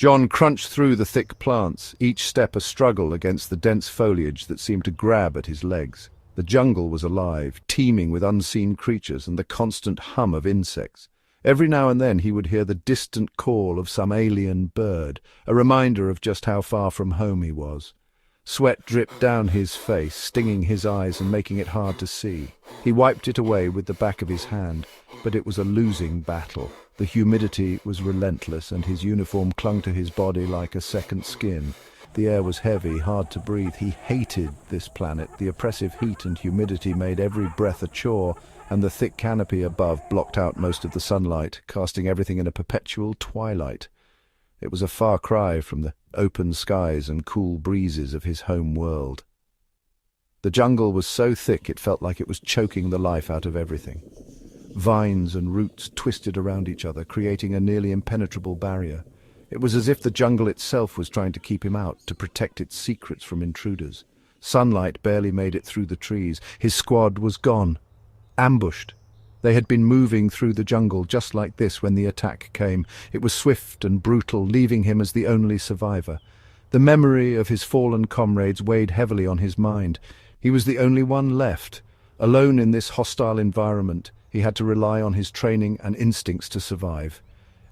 John crunched through the thick plants, each step a struggle against the dense foliage that seemed to grab at his legs. The jungle was alive, teeming with unseen creatures and the constant hum of insects. Every now and then he would hear the distant call of some alien bird, a reminder of just how far from home he was. Sweat dripped down his face, stinging his eyes and making it hard to see. He wiped it away with the back of his hand, but it was a losing battle. The humidity was relentless, and his uniform clung to his body like a second skin. The air was heavy, hard to breathe. He hated this planet. The oppressive heat and humidity made every breath a chore, and the thick canopy above blocked out most of the sunlight, casting everything in a perpetual twilight. It was a far cry from the open skies and cool breezes of his home world. The jungle was so thick it felt like it was choking the life out of everything. Vines and roots twisted around each other, creating a nearly impenetrable barrier. It was as if the jungle itself was trying to keep him out, to protect its secrets from intruders. Sunlight barely made it through the trees. His squad was gone. Ambushed. They had been moving through the jungle just like this when the attack came. It was swift and brutal, leaving him as the only survivor. The memory of his fallen comrades weighed heavily on his mind. He was the only one left. Alone in this hostile environment, he had to rely on his training and instincts to survive.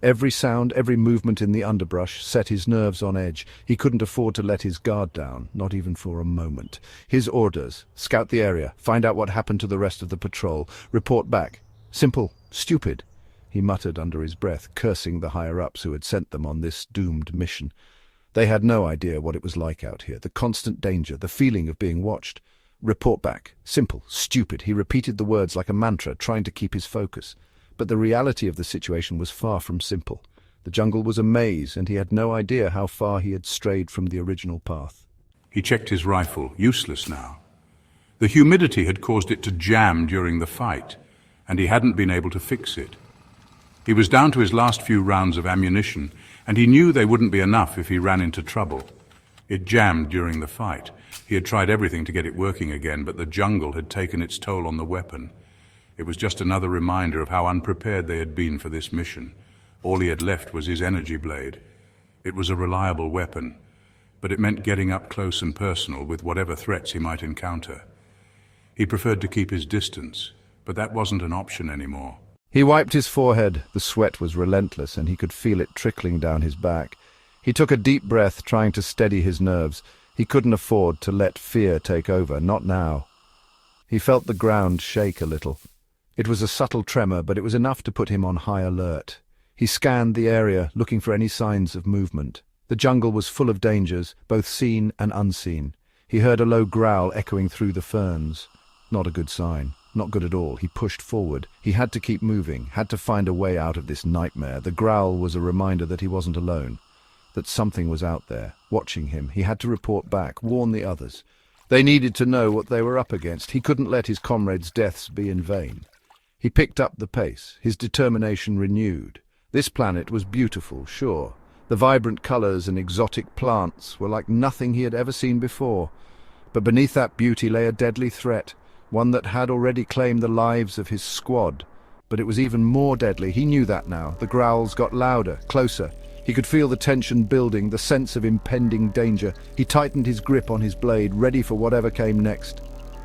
Every sound, every movement in the underbrush set his nerves on edge. He couldn't afford to let his guard down, not even for a moment. His orders: scout the area, find out what happened to the rest of the patrol, report back. Simple, stupid, he muttered under his breath, cursing the higher-ups who had sent them on this doomed mission. They had no idea what it was like out here, the constant danger, the feeling of being watched. Report back. Simple, stupid. He repeated the words like a mantra, trying to keep his focus. But the reality of the situation was far from simple. The jungle was a maze, and he had no idea how far he had strayed from the original path. He checked his rifle, useless now. The humidity had caused it to jam during the fight, and he hadn't been able to fix it. He was down to his last few rounds of ammunition, and he knew they wouldn't be enough if he ran into trouble. It jammed during the fight. He had tried everything to get it working again, but the jungle had taken its toll on the weapon. It was just another reminder of how unprepared they had been for this mission. All he had left was his energy blade. It was a reliable weapon, but it meant getting up close and personal with whatever threats he might encounter. He preferred to keep his distance, but that wasn't an option anymore. He wiped his forehead. The sweat was relentless, and he could feel it trickling down his back. He took a deep breath, trying to steady his nerves. He couldn't afford to let fear take over, not now. He felt the ground shake a little. It was a subtle tremor, but it was enough to put him on high alert. He scanned the area, looking for any signs of movement. The jungle was full of dangers, both seen and unseen. He heard a low growl echoing through the ferns. Not a good sign. Not good at all. He pushed forward. He had to keep moving, had to find a way out of this nightmare. The growl was a reminder that he wasn't alone, that something was out there, watching him. He had to report back, warn the others. They needed to know what they were up against. He couldn't let his comrades' deaths be in vain. He picked up the pace, his determination renewed. This planet was beautiful, sure. The vibrant colors and exotic plants were like nothing he had ever seen before. But beneath that beauty lay a deadly threat, one that had already claimed the lives of his squad. But it was even more deadly. He knew that now. The growls got louder, closer. He could feel the tension building, the sense of impending danger. He tightened his grip on his blade, ready for whatever came next.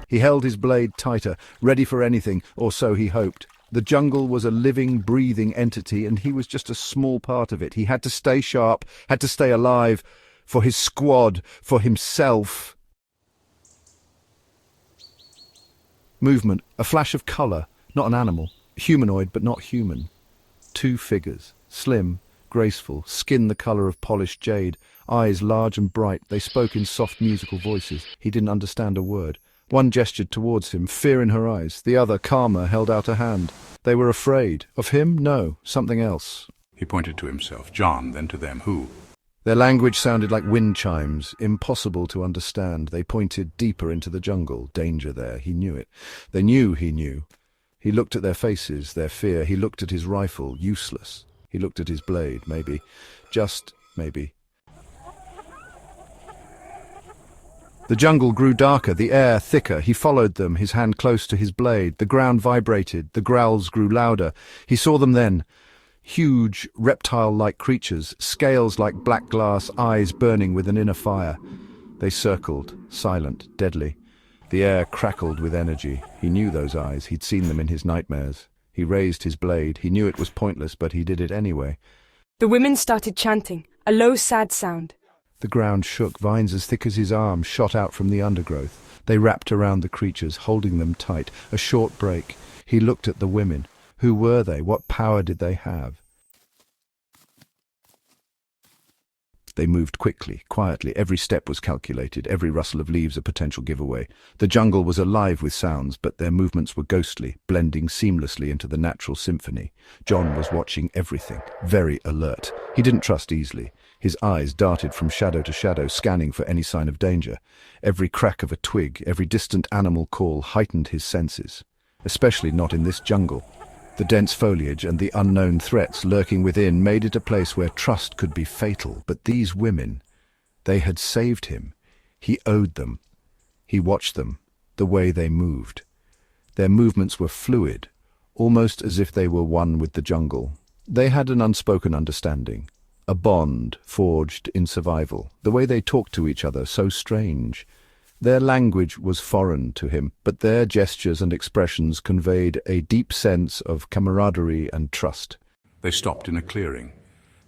He held his blade tighter, ready for anything, or so he hoped. The jungle was a living, breathing entity, and he was just a small part of it. He had to stay sharp, had to stay alive, for his squad, for himself. Movement, a flash of color, not an animal, humanoid but not human. Two figures, slim, graceful, skin the color of polished jade, eyes large and bright. They spoke in soft musical voices. He didn't understand a word. One gestured towards him, fear in her eyes. The other, calmer, held out a hand. They were afraid. Of him? No, something else. He pointed to himself. John, then to them. Who? Their language sounded like wind chimes, impossible to understand. They pointed deeper into the jungle. Danger there. He knew it. They knew he knew. He looked at their faces, their fear. He looked at his rifle, useless. He looked at his blade, maybe. Just maybe. The jungle grew darker, the air thicker. He followed them, his hand close to his blade. The ground vibrated, the growls grew louder. He saw them then. Huge, reptile-like creatures, scales like black glass, eyes burning with an inner fire. They circled, silent, deadly. The air crackled with energy. He knew those eyes. He'd seen them in his nightmares. He raised his blade. He knew it was pointless, but he did it anyway. The women started chanting, a low, sad sound. The ground shook. Vines as thick as his arm shot out from the undergrowth. They wrapped around the creatures, holding them tight. A short break. He looked at the women. Who were they? What power did they have? They moved quickly, quietly. Every step was calculated, every rustle of leaves a potential giveaway. The jungle was alive with sounds, but their movements were ghostly, blending seamlessly into the natural symphony. John was watching everything, very alert. He didn't trust easily. His eyes darted from shadow to shadow, scanning for any sign of danger. Every crack of a twig, every distant animal call heightened his senses. Especially not in this jungle. The dense foliage and the unknown threats lurking within made it a place where trust could be fatal. But these women, they had saved him. He owed them. He watched them, the way they moved. Their movements were fluid, almost as if they were one with the jungle. They had an unspoken understanding, a bond forged in survival. The way they talked to each other, so strange. Their language was foreign to him, but their gestures and expressions conveyed a deep sense of camaraderie and trust. They stopped in a clearing.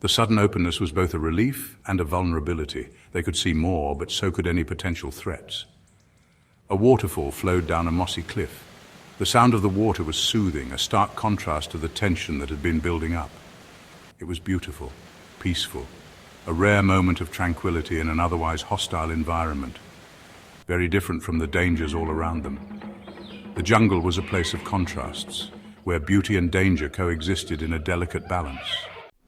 The sudden openness was both a relief and a vulnerability. They could see more, but so could any potential threats. A waterfall flowed down a mossy cliff. The sound of the water was soothing, a stark contrast to the tension that had been building up. It was beautiful, peaceful, a rare moment of tranquility in an otherwise hostile environment. Very different from the dangers all around them. The jungle was a place of contrasts, where beauty and danger coexisted in a delicate balance.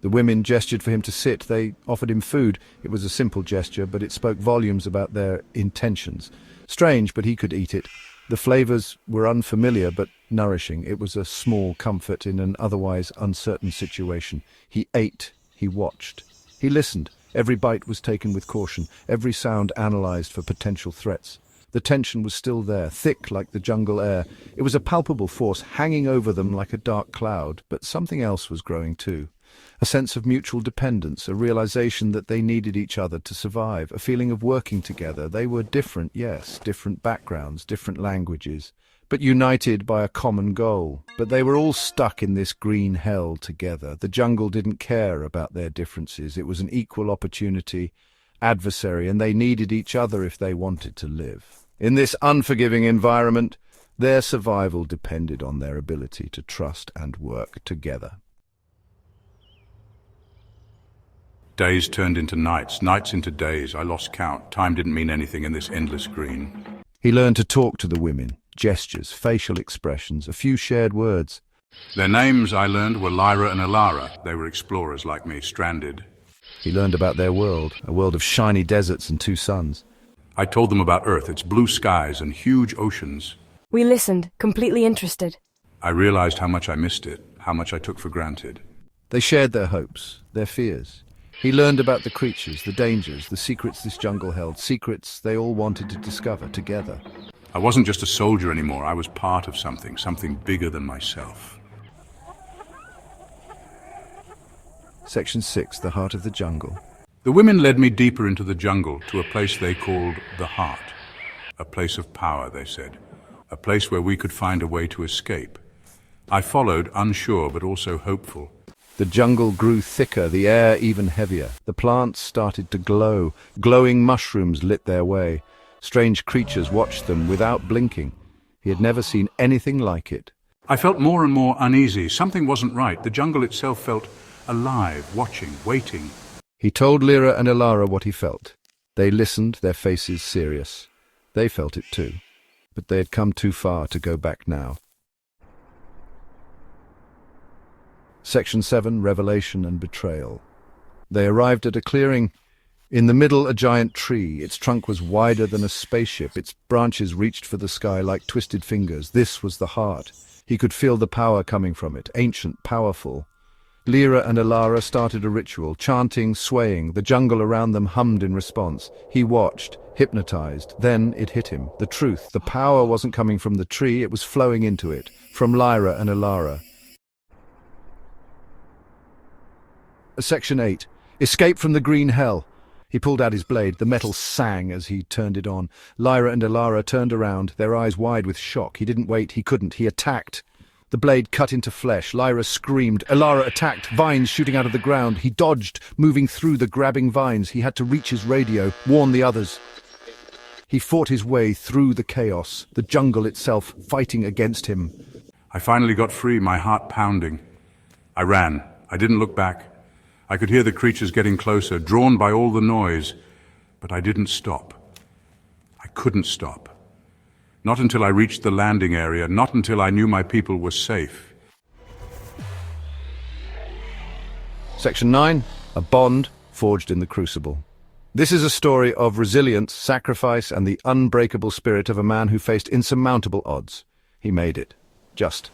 The women gestured for him to sit. They offered him food. It was a simple gesture, but it spoke volumes about their intentions. Strange, but he could eat it. The flavors were unfamiliar, but nourishing. It was a small comfort in an otherwise uncertain situation. He ate. He watched. He listened. Every bite was taken with caution, every sound analyzed for potential threats. The tension was still there, thick like the jungle air. It was a palpable force hanging over them like a dark cloud, but something else was growing too. A sense of mutual dependence, a realization that they needed each other to survive, a feeling of working together. They were different, yes, different backgrounds, different languages, but united by a common goal. But they were all stuck in this green hell together. The jungle didn't care about their differences. It was an equal opportunity adversary, and they needed each other if they wanted to live. In this unforgiving environment, their survival depended on their ability to trust and work together. Days turned into nights, nights into days. I lost count. Time didn't mean anything in this endless green. He learned to talk to the women. Gestures, facial expressions, a few shared words. Their names, I learned, were Lyra and Alara. They were explorers like me, stranded. He learned about their world, a world of shiny deserts and two suns. I told them about Earth, its blue skies and huge oceans. We listened, completely interested. I realized how much I missed it, how much I took for granted. They shared their hopes, their fears. He learned about the creatures, the dangers, the secrets this jungle held, secrets they all wanted to discover together. I wasn't just a soldier anymore. I was part of something, something bigger than myself. Section 6, The Heart of the Jungle. The women led me deeper into the jungle, to a place they called the Heart. A place of power, they said. A place where we could find a way to escape. I followed, unsure but also hopeful. The jungle grew thicker, the air even heavier. The plants started to glow. Glowing mushrooms lit their way. Strange creatures watched them without blinking. He had never seen anything like it. I felt more and more uneasy. Something wasn't right. The jungle itself felt alive, watching, waiting. He told Lyra and Alara what he felt. They listened, their faces serious. They felt it too. But they had come too far to go back now. Section 7, Revelation and Betrayal. They arrived at a clearing. In the middle, a giant tree. Its trunk was wider than a spaceship. Its branches reached for the sky like twisted fingers. This was the heart. He could feel the power coming from it, ancient, powerful. Lyra and Alara started a ritual, chanting, swaying. The jungle around them hummed in response. He watched, hypnotized. Then it hit him. The truth. The power wasn't coming from the tree. It was flowing into it, from Lyra and Alara. Section 8. Escape from the green hell. He pulled out his blade. The metal sang as he turned it on. Lyra and Elara turned around, their eyes wide with shock. He didn't wait. He couldn't. He attacked. The blade cut into flesh. Lyra screamed. Elara attacked, vines shooting out of the ground. He dodged, moving through the grabbing vines. He had to reach his radio, warn the others. He fought his way through the chaos, the jungle itself fighting against him. I finally got free, my heart pounding. I ran. I didn't look back. I could hear the creatures getting closer, drawn by all the noise, but I didn't stop. I couldn't stop. Not until I reached the landing area, not until I knew my people were safe. Section 9. A bond forged in the crucible. This is a story of resilience, sacrifice, and the unbreakable spirit of a man who faced insurmountable odds. He made it. Just.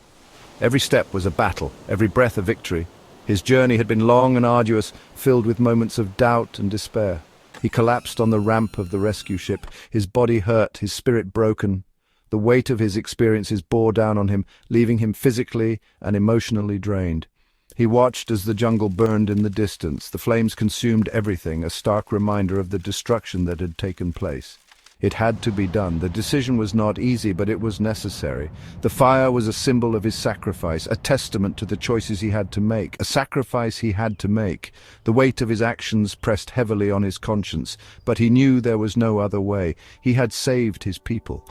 Every step was a battle, every breath a victory. His journey had been long and arduous, filled with moments of doubt and despair. He collapsed on the ramp of the rescue ship, his body hurt, his spirit broken. The weight of his experiences bore down on him, leaving him physically and emotionally drained. He watched as the jungle burned in the distance. The flames consumed everything, a stark reminder of the destruction that had taken place. It had to be done. The decision was not easy, but it was necessary. The fire was a symbol of his sacrifice, a testament to the choices he had to make, a sacrifice he had to make. The weight of his actions pressed heavily on his conscience, but he knew there was no other way. He had saved his people.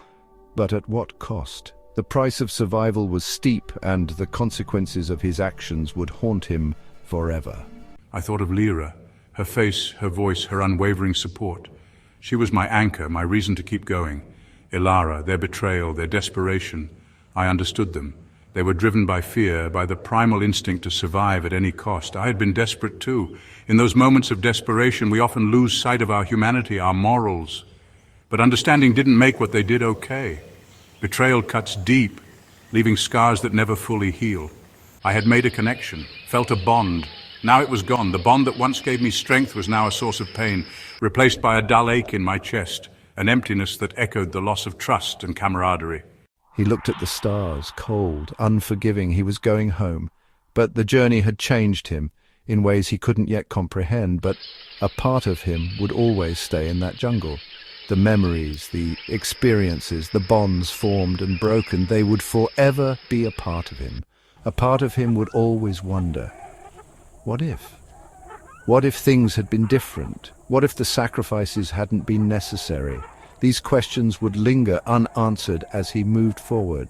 But at what cost? The price of survival was steep, and the consequences of his actions would haunt him forever. I thought of Lyra, her face, her voice, her unwavering support. She was my anchor, my reason to keep going. Elara, their betrayal, their desperation. I understood them. They were driven by fear, by the primal instinct to survive at any cost. I had been desperate too. In those moments of desperation, we often lose sight of our humanity, our morals. But understanding didn't make what they did okay. Betrayal cuts deep, leaving scars that never fully heal. I had made a connection, felt a bond. Now it was gone. The bond that once gave me strength was now a source of pain, replaced by a dull ache in my chest, an emptiness that echoed the loss of trust and camaraderie. He looked at the stars, cold, unforgiving. He was going home. But the journey had changed him in ways he couldn't yet comprehend, but a part of him would always stay in that jungle. The memories, the experiences, the bonds formed and broken, they would forever be a part of him. A part of him would always wonder, what if? What if things had been different? What if the sacrifices hadn't been necessary? These questions would linger unanswered as he moved forward.